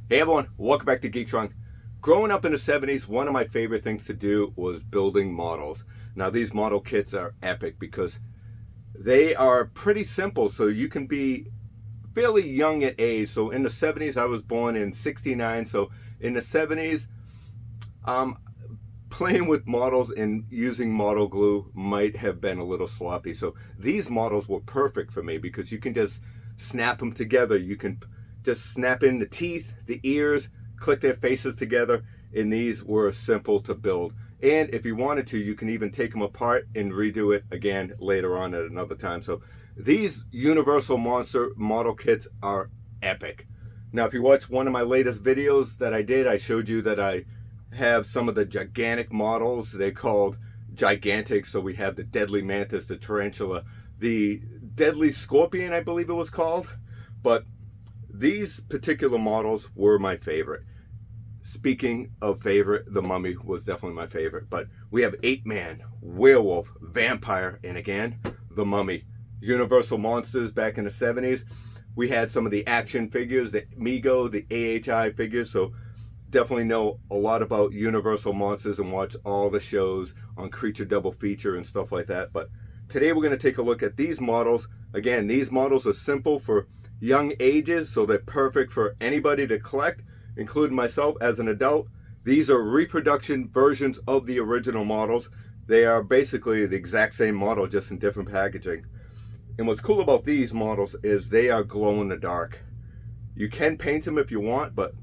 Hey everyone, welcome back to Geek Trunk. Growing up in the 70s, one of my favorite things to do was building models. Now these model kits are epic because they are pretty simple, so you can be fairly young at age. So in the 70s, I was born in 69, so in the 70s, playing with models and using model glue might have been a little sloppy. So these models were perfect for me because you can just snap them together. You can just snap in the teeth, the ears, click their faces together, and these were simple to build. And if you wanted to, you can even take them apart and redo it again later on at another time. So these Universal Monster model kits are epic. Now, if you watch one of my latest videos that I did, I showed you that I have some of the gigantic models. They're called gigantic. So we have the deadly mantis, the tarantula, the deadly scorpion, I believe it was called. But these particular models were my favorite. Speaking of favorite, the Mummy was definitely my favorite. But we have 8-Man, Werewolf, Vampire, and again, the Mummy. Universal Monsters back in the 70s. We had some of the action figures, the Mego, the AHI figures. So definitely know a lot about Universal Monsters and watch all the shows on Creature Double Feature and stuff like that. But today we're going to take a look at these models. Again, these models are simple for young ages, so they're perfect for anybody to collect, including myself as an adult. These are reproduction versions of the original models. They are basically the exact same model, just in different packaging. And what's cool about these models is they are glow in the dark. You can paint them if you want, but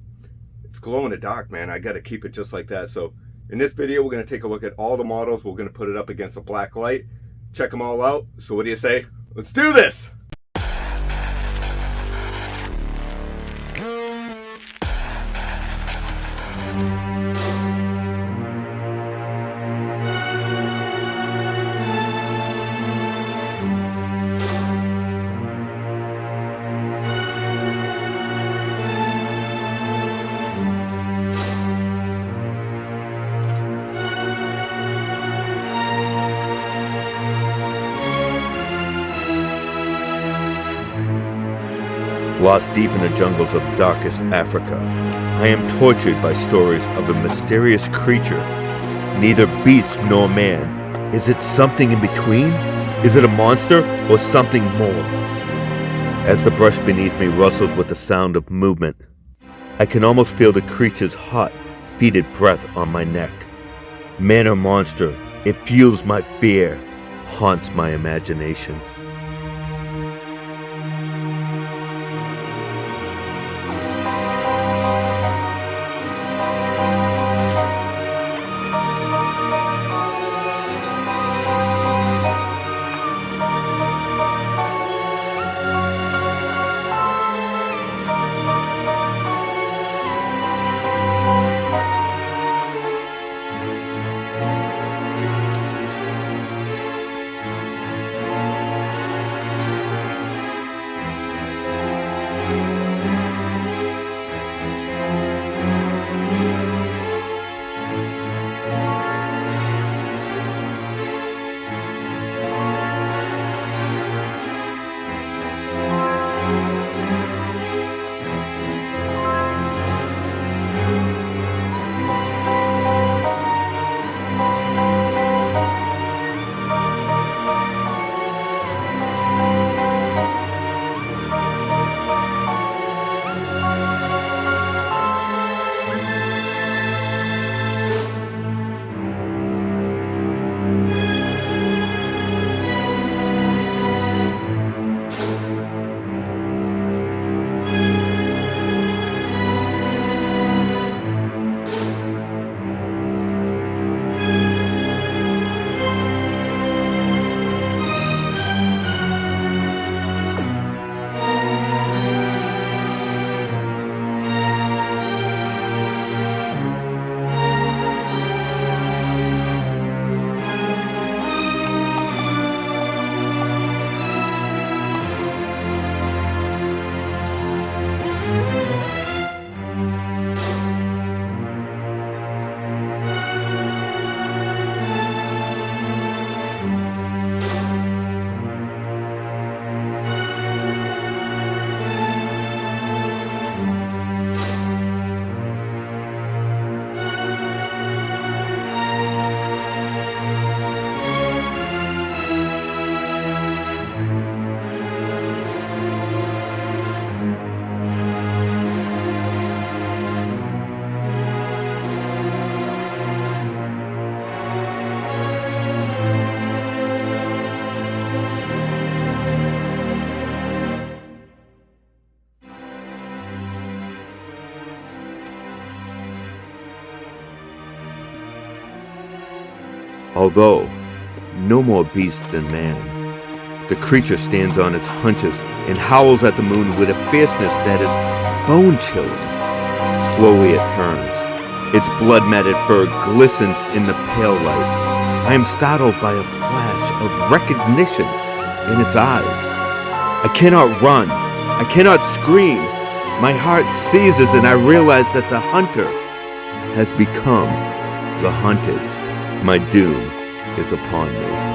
it's glow in the dark, man. I got to keep it just like that. So in this video, we're going to take a look at all the models. We're going to put it up against a black light, check them all out. So what do you say? Let's do this! Lost deep in the jungles of darkest Africa, I am tortured by stories of a mysterious creature, neither beast nor man. Is it something in between? Is it a monster or something more? As the brush beneath me rustles with the sound of movement, I can almost feel the creature's hot, fetid breath on my neck. Man or monster, it fuels my fear, haunts my imagination. Although no more beast than man, the creature stands on its haunches and howls at the moon with a fierceness that is bone-chilling. Slowly it turns. Its blood-matted fur glistens in the pale light. I am startled by a flash of recognition in its eyes. I cannot run. I cannot scream. My heart seizes and I realize that the hunter has become the hunted. My doom is upon me.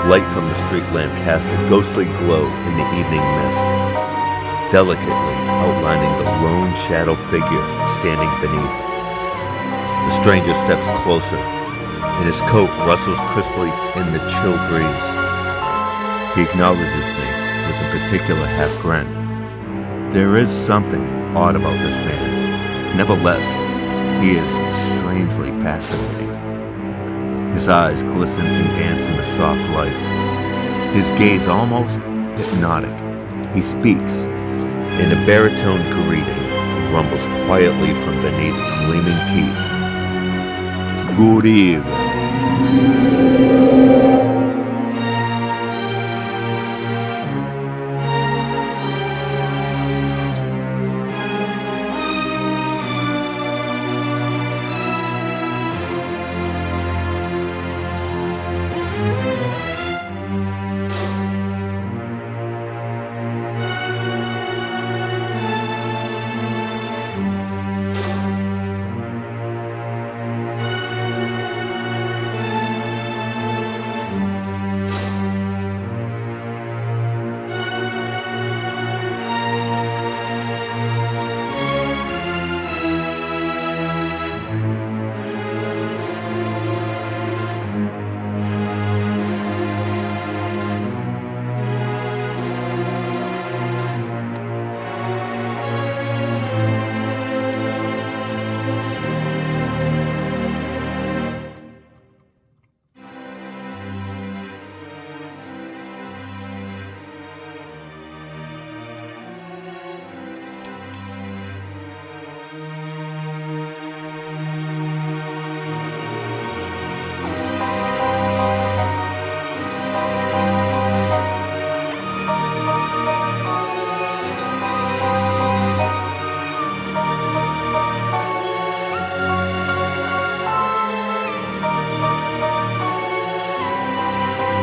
Light from the street lamp cast a ghostly glow in the evening mist, delicately outlining the lone shadow figure standing beneath. The stranger steps closer, and his coat rustles crisply in the chill breeze. He acknowledges me with a particular half-grin. There is something odd about this man. Nevertheless, he is strangely fascinating. His eyes glisten and dance in the soft light. His gaze almost hypnotic. He speaks, and a baritone greeting rumbles quietly from beneath gleaming teeth. Good evening.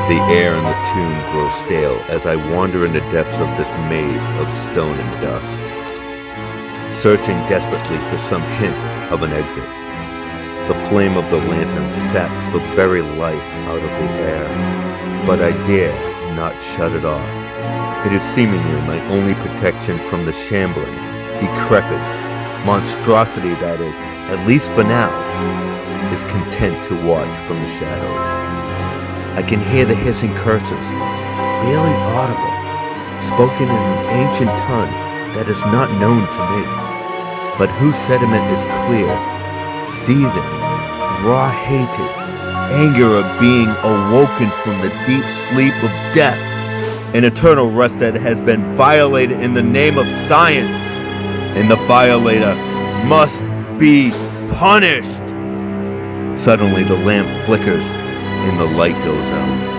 The air and the tune grow stale as I wander in the depths of this maze of stone and dust, searching desperately for some hint of an exit. The flame of the lantern saps the very life out of the air, but I dare not shut it off. It is seemingly my only protection from the shambling, decrepit monstrosity that is, at least for now, is content to watch from the shadows. I can hear the hissing curses, barely audible, spoken in an ancient tongue that is not known to me, but whose sediment is clear, seething, raw-hated, anger of being awoken from the deep sleep of death, an eternal rest that has been violated in the name of science, and the violator must be punished. Suddenly the lamp flickers and the light goes out.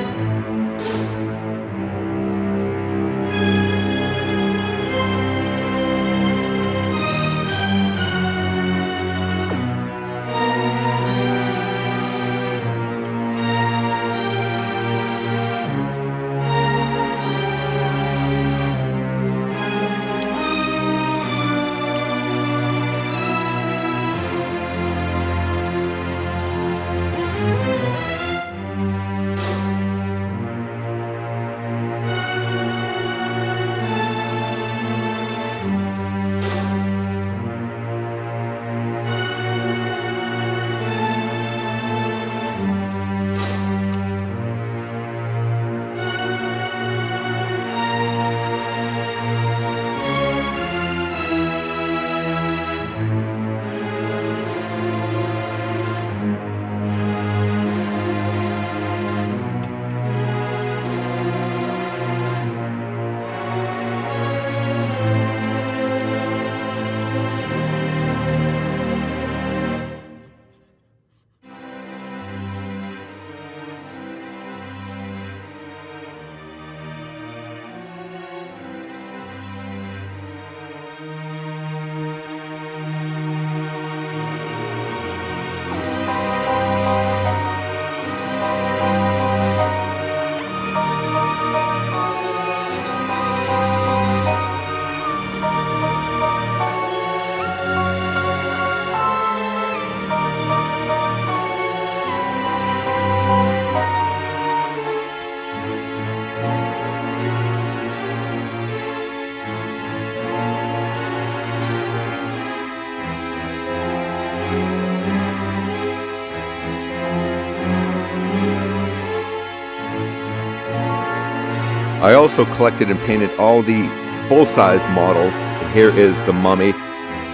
I also collected and painted all the full-size models. Here is the Mummy.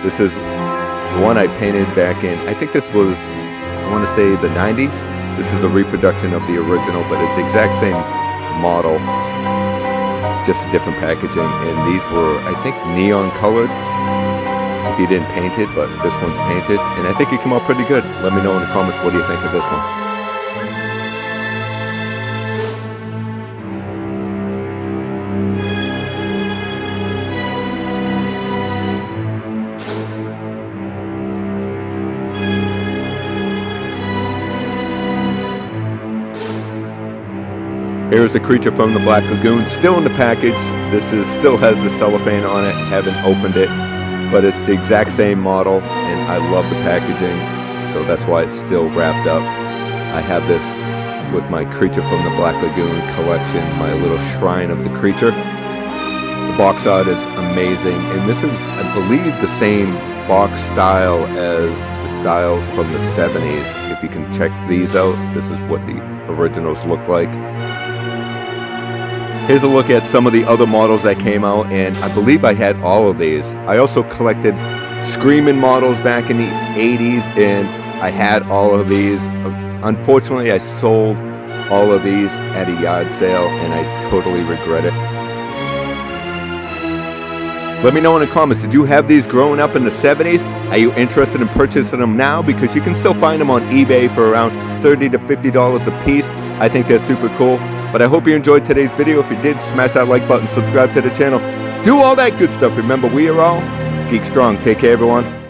This is the one I painted back in, I think this was, I want to say the 90s. This is a reproduction of the original, but it's the exact same model, just a different packaging. And these were, I think, neon colored, if you didn't paint it, but this one's painted. And I think it came out pretty good. Let me know in the comments, what do you think of this one? Here's the creature from the Black Lagoon, still in the package. This is still has the cellophane on it, haven't opened it, but it's the exact same model, and I love the packaging, so that's why it's still wrapped up. I have this with my Creature from the Black Lagoon collection, my little shrine of the creature. The box art is amazing, and this is, I believe, the same box style as the styles from the 70s. If you can check these out, this is what the originals look like. Here's a look at some of the other models that came out, and I believe I had all of these. I also collected Screamin' models back in the 80s, and I had all of these. Unfortunately, I sold all of these at a yard sale, and I totally regret it. Let me know in the comments, did you have these growing up in the 70s? Are you interested in purchasing them now? Because you can still find them on eBay for around $30 to $50 a piece. I think they're super cool. But I hope you enjoyed today's video. If you did, smash that like button, subscribe to the channel. Do all that good stuff. Remember, we are all Geek Strong. Take care, everyone.